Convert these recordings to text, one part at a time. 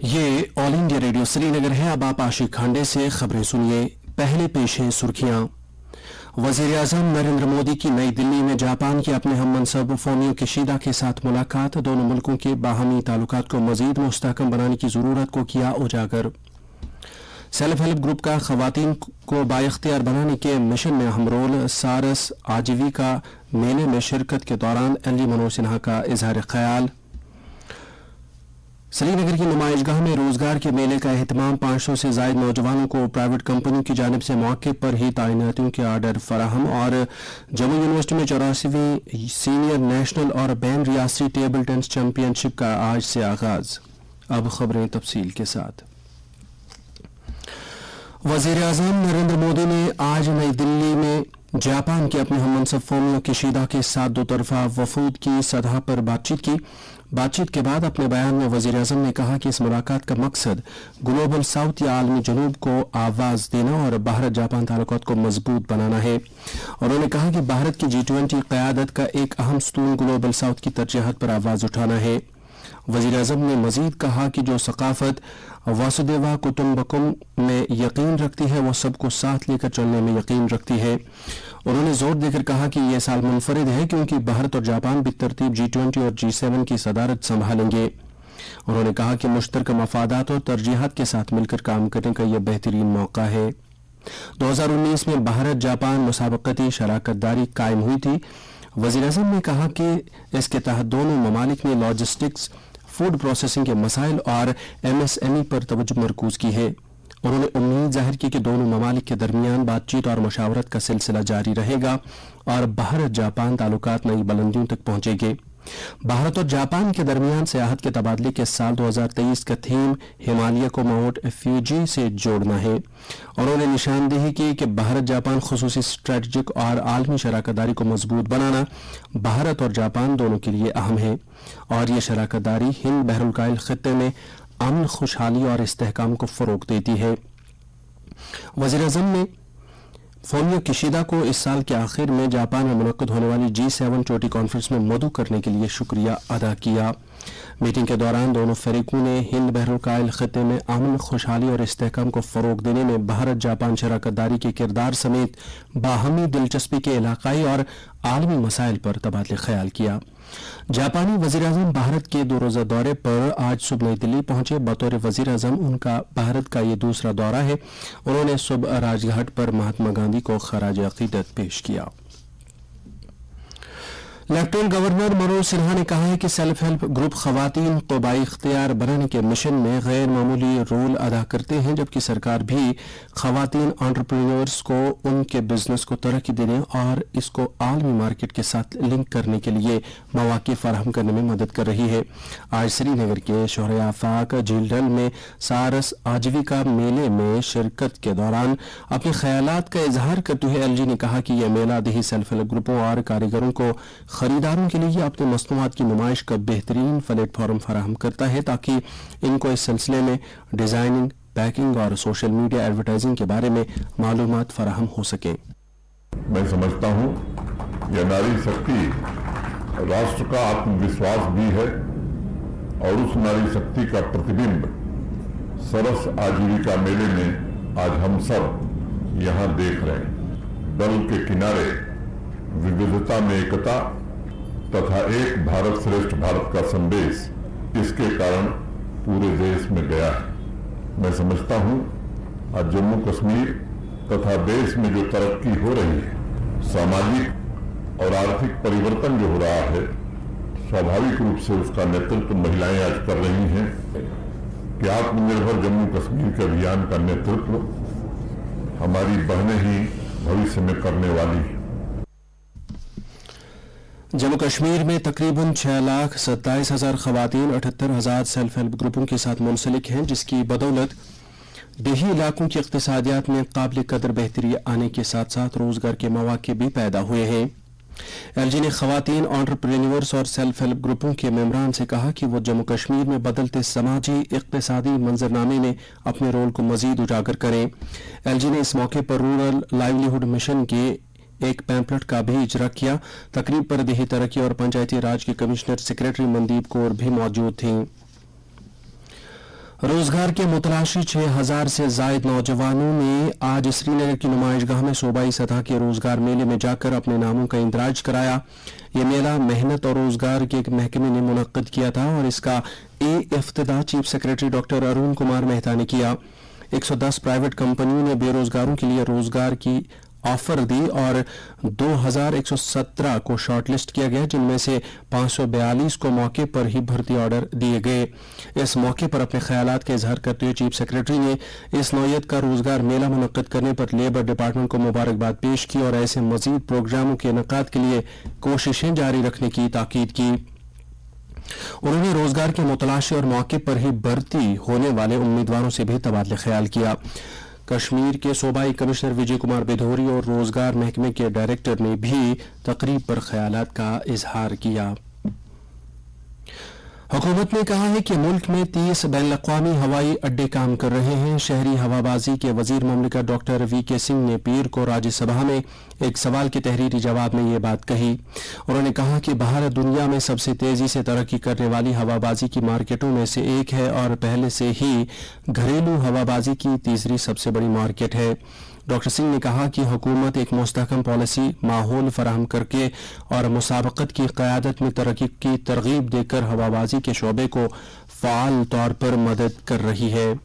ये all India radio Srinagar है। अब आप आशिक खांडे से खबरें सुनिए। पहले पेश है सुर्खियां। वजीर-ए-आज़म नरेंद्र मोदी की नई दिल्ली में जापान के अपने हममनसब फोमियो किशिदा के साथ मुलाकात। दोनों मुल्कों के बाहमी ताल्लुकात को मजीद मुस्तहकम बनाने की जरूरत को किया उजागर। सेल्फ हेल्प ग्रुप का खवातीन को बाइख्तियार बनाने के मिशन में अहम रोल। सारस आजीविका मेले में शिरकत के दौरान एलजी मनोज सिन्हा का इजहार ख्याल। श्रीनगर की नुमाइशगाह में रोजगार के मेले का एहतमाम। 500 से ज्यादा नौजवानों को प्राइवेट कंपनियों की जानिब से मौके पर ही तैनातियों के आर्डर फराहम। और जम्मू यूनिवर्सिटी में 84वीं सीनियर नेशनल और बैन रियासती टेबल टेनिस चैंपियनशिप का आज से आगाज। अब खबरें तफसील के साथ। वजीर-ए-आज़म नरेंद्र मोदी ने आज नई दिल्ली में जापान के अपने हममनसब फोमियो किशिदा के साथ दो तरफा वफूद की सतह पर बातचीत की। बातचीत के बाद अपने बयान में वजीर-ए-आज़म ने कहा कि इस मुलाकात का मकसद ग्लोबल साउथ या आलमी जनूब को आवाज देना और भारत जापान ताल्लुकात को मजबूत बनाना है। उन्होंने कहा कि भारत की G20 क़यादत का एक अहम स्तून ग्लोबल साउथ की तरजीहात पर आवाज उठाना है। वजीर-ए-आज़म ने मजीद कहा कि जो सकाफत वासुदेवा कुटुम्बकम में यकीन रखती है वो सबको साथ लेकर चलने में यकीन रखती है। उन्होंने जोर देकर कहा कि यह साल मुनफरिद है क्योंकि भारत और जापान बितरतीब G20 और G7 की सदारत संभालेंगे। उन्होंने कहा कि मुश्तरका मफादात और तरजीहात के साथ मिलकर काम करने का यह बेहतरीन मौका है। 2019 में भारत जापान मुसाबकती शराकतदारी कायम हुई थी। वज़ीर-ए-आज़म ने कहा कि इसके तहत दोनों ममालिक ने लॉजिस्टिक्स, फूड प्रोसेसिंग के मसाइल और MSME पर तवज्जो मरकूज की है। उन्होंने उम्मीद जाहिर की कि दोनों ममालिक के दरमियान बातचीत और मशावरत का सिलसिला जारी रहेगा और भारत जापान ताल्लुकात नई बुलंदियों तक पहुंचेंगे। भारत और जापान के दरमियान सियाहत के तबादले के साल 2023 का थीम हिमालय को माउंट फ्यूजी से जोड़ना है। उन्होंने निशानदेही की कि भारत जापान खुसूसी स्ट्रेटजिक और आलमी शराकतदारी को मजबूत बनाना भारत और जापान दोनों के लिए अहम है और ये शराकतदारी हिंद बहरुल खित्ते में अमन, खुशहाली और इस्तेहकाम को फरोग देती है। वज़ीर-ए-आज़म ने फोमियो किशिदा को इस साल के आखिर में जापान में मुनक्कद होने वाली G7 चोटी कॉन्फ्रेंस में मदऊ करने के लिए शुक्रिया अदा किया। मीटिंग के दौरान दोनों फरीकों ने हिंद बहरुल खित्ते में अमन, खुशहाली और इस्तेहकाम को फरोग देने में भारत जापान शराकतदारी के किरदार समेत बाहमी दिलचस्पी के इलाकाई और आलमी मसाइल पर तबादले ख्याल किया। जापानी वज़ीर-ए-आज़म भारत के 2 रोज़ा दौरे पर आज सुबह नई दिल्ली पहुंचे। बतौर वज़ीर-ए-आज़म उनका भारत का ये दूसरा दौरा है। उन्होंने सुबह राजघाट पर महात्मा गांधी को खराज अकीदत पेश किया। लेफ्टिनेंट गवर्नर मनोज सिन्हा ने कहा है कि सेल्फ हेल्प ग्रुप खवातीन को बाइख्तियार बनाने के मिशन में गैर मामूली रोल अदा करते हैं, जबकि सरकार भी खवातीन एंटरप्रेन्योर्स को उनके बिजनेस को तरक्की देने और इसको आलमी मार्केट के साथ लिंक करने के लिए मौके फराहम करने में मदद कर रही है। आज श्रीनगर के शोहर आफाक झीलडल में सारस आजीविका मेले में शिरकत के दौरान अपने ख्यालात का इजहार करते हुए एलजी ने कहा कि यह मेला देही सेल्फ हेल्प ग्रुपों और कारीगरों को खरीदारों के लिए अपने मसनूआत की नुमाइश का बेहतरीन प्लेटफॉर्म फराहम करता है ताकि इनको इस सिलसिले में डिजाइनिंग, पैकिंग और सोशल मीडिया एडवर्टाइजिंग के बारे में मालूमात फराहम हो सके। मैं समझता हूँ यह नारी शक्ति राष्ट्र का आत्मविश्वास भी है और उस नारी शक्ति का प्रतिबिंब सरस आजीविका मेले में आज हम सब यहाँ देख रहे हैं। दल के किनारे विविधता में एकता तथा एक भारत श्रेष्ठ भारत का संदेश इसके कारण पूरे देश में गया है। मैं समझता हूं आज जम्मू कश्मीर तथा देश में जो तरक्की हो रही है, सामाजिक और आर्थिक परिवर्तन जो हो रहा है, स्वाभाविक रूप से उसका नेतृत्व महिलाएं आज कर रही हैं कि आत्मनिर्भर जम्मू कश्मीर के अभियान का नेतृत्व हमारी बहनें ही भविष्य में करने वाली हैं। जम्मू कश्मीर में तकरीबन 6,27,000 खवातीन 78,000 सेल्फ हेल्प ग्रुपों के साथ मुंसलिक हैं, जिसकी बदौलत देही इलाकों की इक़्तिसादियात में काबिल कदर बेहतरी आने के साथ साथ रोजगार के मौके भी पैदा हुए हैं। एलजी ने खवातीन एंटरप्रेन्योर्स और सेल्फ हेल्प ग्रुपों के मेंबरान से कहा कि वो जम्मू कश्मीर में बदलते समाजी इक़्तिसादी मंजरनामे में अपने रोल को मजीद उजागर करें। एलजी ने इस मौके पर रूरल लाइवलीहुड मिशन के एक पैम्पलेट का भी इजरा किया। तकरीब पर देही तरक्की और पंचायती राज के कमिश्नर सेक्रेटरी मनदीप कौर भी मौजूद थीं। रोजगार के मुतलाशी 6,000 से जायद नौजवानों ने आज श्रीनगर की नुमाइशगाह में सूबाई सतह के रोजगार मेले में जाकर अपने नामों का इंदराज कराया। ये मेला मेहनत और रोजगार के एक महकमे ने मुनक्किद किया था और इसका इफ्तिताह chief secretary doctor Arun Kumar Mehta ने किया। 110 प्राइवेट कंपनियों ने बेरोजगारों के लिए रोजगार की ऑफर दी और 2,117 को शॉर्टलिस्ट किया गया, जिनमें से 542 को मौके पर ही भर्ती ऑर्डर दिए गए। इस मौके पर अपने ख्यालात का इजहार करते हुए चीफ सेक्रेटरी ने इस नौयत का रोजगार मेला मुनक्किद करने पर लेबर डिपार्टमेंट को मुबारकबाद पेश की और ऐसे मजीद प्रोग्रामों के इनेकाद के लिए कोशिशें जारी रखने की ताकीद की। उन्होंने रोजगार के मुतलाशी और मौके पर ही भर्ती होने वाले उम्मीदवारों से भी तबादले ख्याल किया। कश्मीर के सूबाई कमिश्नर विजय कुमार बेधोरी और रोजगार महकमे के डायरेक्टर ने भी तकरीब पर ख्यालात का इजहार किया। हुकूमत ने कहा है कि मुल्क में 30 बैनुल-अक़वामी हवाई अड्डे काम कर रहे हैं। शहरी हवाबाजी के वजीर ममलिकत डॉक्टर वीके सिंह ने पीर को राज्यसभा में एक सवाल के तहरीरी जवाब में ये बात कही। उन्होंने कहा कि भारत दुनिया में सबसे तेजी से तरक्की करने वाली हवाबाजी की मार्केटों में से एक है और पहले से ही घरेलू हवाबाजी की तीसरी सबसे बड़ी मार्केट है। डॉक्टर सिंह ने कहा कि हुकूमत एक मुस्तहकम पॉलिसी माहौल फराहम करके और मुसाबकत की क़यादत में तरक्की की तरगीब देकर हवाबाजी के शोबे को फ़आल तौर पर मदद कर रही है।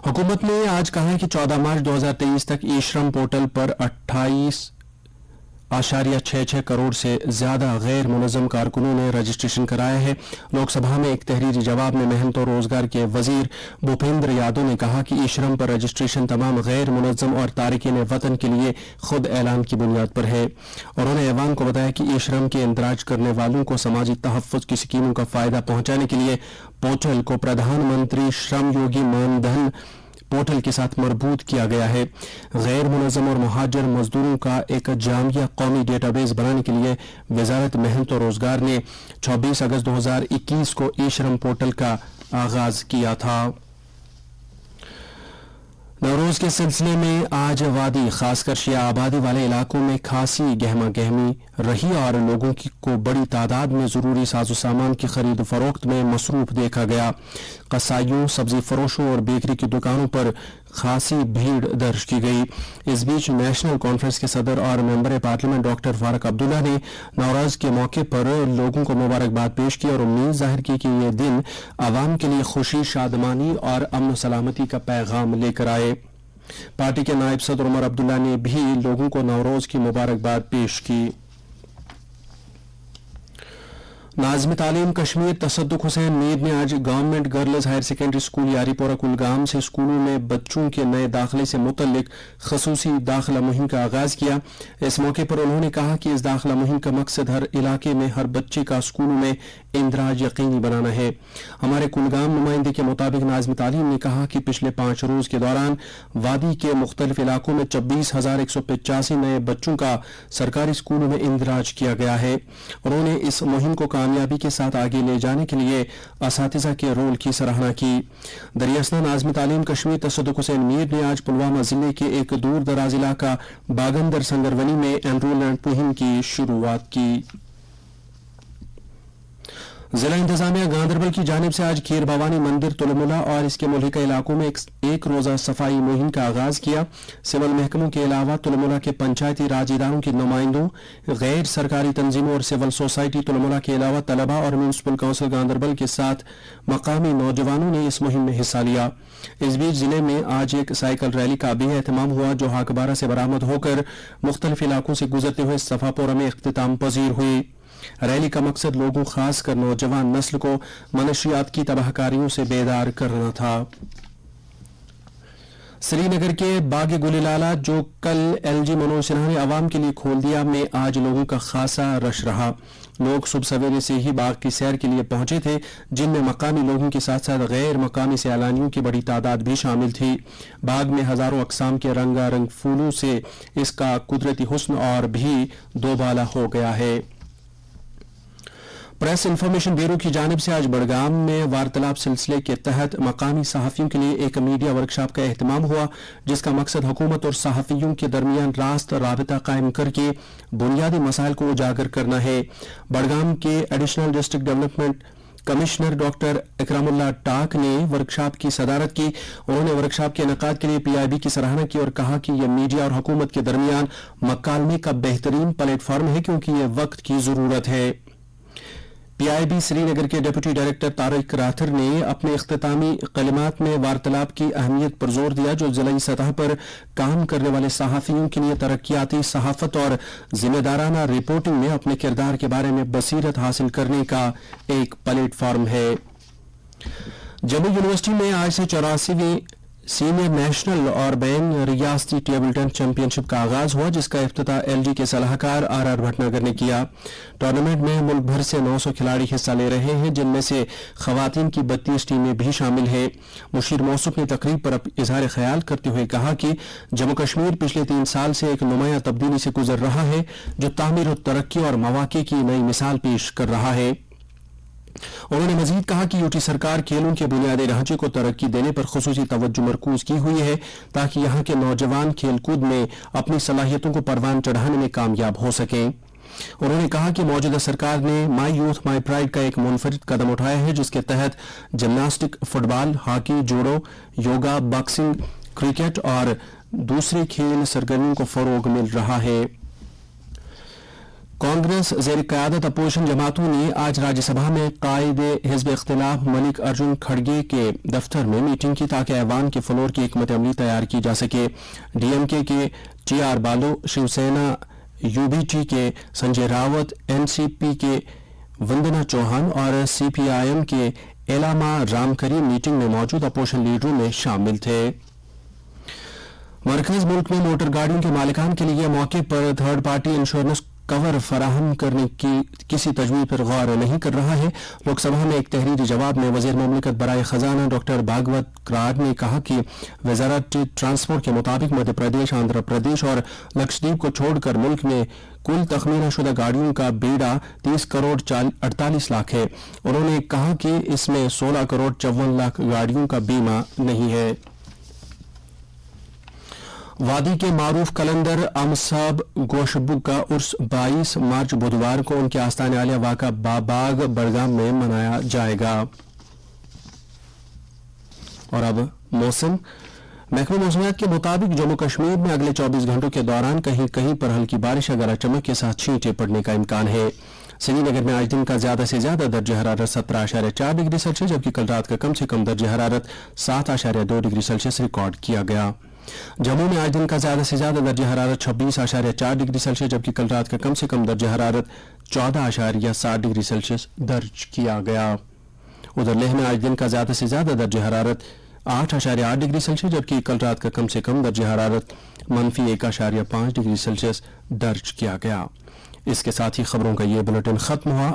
हुकूमत ने आज कहा है कि 14 मार्च 2023 तक ई श्रम पोर्टल पर 28.66 करोड़ से ज्यादा गैर मुनज़्ज़म कारकुनों ने रजिस्ट्रेशन कराया है। लोकसभा में एक तहरीरी जवाब में मेहनत और रोजगार के वजीर भूपेंद्र यादव ने कहा कि ई श्रम पर रजिस्ट्रेशन तमाम गैर मुनज़्ज़म और तारिकीन वतन के लिए खुद ऐलान की बुनियाद पर है। उन्होंने ऐवान को बताया कि ई श्रम के इंदराज करने वालों को समाजी तहफ़्फ़ुज़ की स्कीमों का फायदा पहुंचाने के लिए पोर्टल को प्रधानमंत्री श्रम योगी मानधन पोर्टल के साथ मरबूत किया गया है। गैर मुनज़्ज़म और मुहाजिर मजदूरों का एक जामिया कौमी डेटाबेस बनाने के लिए वजारत मेहनत और रोजगार ने 26 अगस्त 2021 को ई श्रम पोर्टल का आगाज किया था। नवरोज के सिलसिले में आज वादी खासकर शिया आबादी वाले इलाकों में खासी गहमा गहमी रही और लोगों को बड़ी तादाद में जरूरी साजो सामान की खरीद फरोख्त में मसरूफ देखा गया। कसाइयों, सब्जी फरोशों और बेकरी की दुकानों पर खासी भीड़ दर्ज की गई। इस बीच नेशनल कॉन्फ्रेंस के सदर और member parliament doctor Farooq Abdullah ने नवरोज के मौके पर लोगों को मुबारकबाद पेश की और उम्मीद जाहिर की कि ये दिन आवाम के लिए खुशी, शादमानी और अमन सलामती का पैगाम लेकर आए। पार्टी के नायब सदर उमर अब्दुल्ला ने भी लोगों को नवरोज की मुबारकबाद पेश की। नाज़िम तालीम कश्मीर तसद्दुक हुसैन मीर ने आज government girls higher secondary school Yaripora Kulgam से स्कूलों में बच्चों के नए दाखिले से मुतल्लिक खसूसी दाखिला मुहिम का आगाज किया। इस मौके पर उन्होंने कहा कि इस दाखिला मुहिम का मकसद हर इलाके में हर बच्चे का स्कूलों में इंदराज यकीनी बनाना है। हमारे कुलगाम नुमाइंदे के मुताबिक नाज़िम तालीम ने कहा कि पिछले 5 रोज के दौरान वादी के मुख्तलिफ इलाकों में 26,185 नए बच्चों का सरकारी स्कूलों में इंदराज किया गया है। उन्होंने इस मुहिम को कामयाबी के साथ आगे ले जाने के लिए असातिज़ा के रोल की सराहना की। दरियासना नाज़िम तालीम कश्मीर तसद्दुक हुसैन मीर ने आज पुलवामा जिले के एक दूर दराज इलाका बागंदर संगरवनी में एनरोलमेंट मुहिम की शुरुआत की। जिला इंतजामिया गांधरबल की जानिब से आज खीर भवानी मंदिर तुलमुला और इसके मुल्हिका इलाकों में एक रोजा सफाई मुहिम का आगाज किया। सिविल महकमों के अलावा तुलमुला के पंचायती राज इदारों के नुमाइंदों, गैर सरकारी तंजीमों और सिविल सोसाइटी तुलमुला के अलावा तलबा और म्यूनिसिपल काउंसिल गांधरबल के साथ मकामी नौजवानों ने इस मुहिम में हिस्सा लिया। इस बीच जिले में आज एक साइकिल रैली का भी एहतमाम हुआ जो हाकबारा से बरामद होकर मुख्तलिफ इलाकों से गुजरते हुए सफापोरा में इख्तिताम पजीर हुई। रैली का मकसद लोगों, खासकर नौजवान नस्ल को मनशियात की तबाहकारियों से बेदार करना था। श्रीनगर के बाग गुलिलाला जो कल एलजी मनोज सिन्हा ने आवाम के लिए खोल दिया में आज लोगों का खासा रश रहा। लोग सुबह सवेरे से ही बाग की सैर के लिए पहुंचे थे, जिनमें मकामी लोगों के साथ साथ गैर मकामी सैलानियों की बड़ी तादाद भी शामिल थी। बाग में हजारों अकसाम के रंगारंग फूलों से इसका कुदरती हुस्न और भी दोबाला हो गया है। प्रेस इंफॉर्मेशन ब्यूरो की जानिब से आज बड़गाम में वार्तालाप सिलसिले के तहत मकामी सहाफ़ियों के लिए एक मीडिया वर्कशॉप का एहतमाम हुआ, जिसका मकसद हुकूमत और सहाफ़ियों के दरमियान रास्त राबिता कायम करके बुनियादी मसाइल को उजागर करना है। बड़गाम के additional district development commissioner doctor Ikramullah Tak ने वर्कशॉप की सदारत की। उन्होंने वर्कशॉप के इनेकाद के लिए पीआईबी की सराहना की और कहा कि यह मीडिया और हुकूमत के दरमियान मकालमे का बेहतरीन प्लेटफॉर्म है क्योंकि यह वक्त की जरूरत है। पीआईबी श्रीनगर के डिप्टी डायरेक्टर तारिक राथर ने अपने इख्तितामी कलिमात में वार्तालाप की अहमियत पर जोर दिया जो जिलाई सतह पर काम करने वाले सहाफियों के लिए तरक्याती सहाफत और जिम्मेदाराना रिपोर्टिंग में अपने किरदार के बारे में बसीरत हासिल करने का एक प्लेटफॉर्म है। जम्मू यूनिवर्सिटी में आज से 84वीं सीनियर नेशनल और बैन रियासती टेबल टेनिस चैंपियनशिप का आगाज हुआ जिसका इफ्तिताह एलजी के सलाहकार आर भटनागर ने किया। टूर्नामेंट में मुल्क भर से 900 खिलाड़ी हिस्सा ले रहे हैं जिनमें से खवातीन की 32 टीमें भी शामिल हैं। मुशीर मौसूफ ने तकरीब पर इजहार ख्याल करते हुए कहा कि जम्मू कश्मीर पिछले 3 साल से एक नुमाया तब्दीली से गुजर रहा है जो तामीर और तरक्की और मौके की नई मिसाल पेश कर रहा है। उन्होंने मजीद कहा कि यूटी सरकार खेलों के बुनियादी ढांचे को तरक्की देने पर खुसूसी तवज्जो मरकूज की हुई है ताकि यहां के नौजवान खेलकूद में अपनी सलाहियतों को परवान चढ़ाने में कामयाब हो सकें। उन्होंने कहा कि मौजूदा सरकार ने माई यूथ माई प्राइड का एक मुनफरिद कदम उठाया है जिसके तहत gymnastic, football, hockey, judo, yoga, boxing, cricket और दूसरी खेल सरगर्मियों को फरोग मिल रहा है। कांग्रेस ज़ेर क़यादत अपोजिशन जमातों ने आज राज्यसभा में कायदे हिज़्ब इख्तिलाफ मलिक अर्जुन खड़गे के दफ्तर में मीटिंग की ताकि ऐवान के फ्लोर की हिकमत अमली तैयार की जा सके। डीएमके के टीआर बालो, शिवसेना यूबीटी के संजय रावत, एनसीपी के वंदना चौहान और सीपीआईएम के एलामा रामकरी मीटिंग में मौजूद अपोजिशन लीडरों में शामिल थे। मरकज मुल्क में मोटर गाड़ियों के मालिकान के लिए मौके पर थर्ड पार्टी इंश्योरेंस कवर फराहम करने की किसी तजवीज़ पर गौर नहीं कर रहा है। लोकसभा में एक तहरीरी जवाब में वज़ीर मुमलिकत बराए खजाना डॉक्टर भागवत करार ने कहा कि वज़ारत ट्रांसपोर्ट के मुताबिक मध्य प्रदेश, आंध्र प्रदेश और लक्षद्वीप को छोड़कर मुल्क में कुल तखमीना शुदा गाड़ियों का बेड़ा 30 करोड़ 48 लाख है। उन्होंने कहा कि इसमें 16 करोड़ 54 लाख गाड़ियों का बीमा नहीं है। वादी के मारूफ कलंदर अमसाब गोशबू का उर्स 22 मार्च बुधवार को उनके आस्थान आलिया वाका बाबाग बड़गाम में मनाया जाएगा। और अब मौसम। महकमा मौसमियात के मुताबिक जम्मू कश्मीर में अगले 24 घंटों के दौरान कहीं कहीं पर हल्की बारिश अगर चमक के साथ छींटे पड़ने का इम्कान है। श्रीनगर में आज दिन का ज्यादा से ज्यादा दर्ज हरारत 17.4 डिग्री सेल्सियस जबकि कल रात का कम से कम दर्ज हरारत 7.2 डिग्री सेल्सियस रिकॉर्ड किया गया। जम्मू में आज दिन का ज्यादा से ज्यादा दर्ज हरारत 26.4 डिग्री सेल्सियस जबकि कल रात का कम से कम दर्ज हरारत 14.7 डिग्री सेल्सियस दर्ज किया गया। उधर लेह में आज दिन का ज्यादा से ज्यादा दर्ज हरारत 8.8 डिग्री सेल्सियस जबकि कल रात का कम से कम दर्ज हरारत -1.5 डिग्री सेल्सियस दर्ज किया गया। इसके साथ ही खबरों का ये बुलेटिन खत्म हुआ।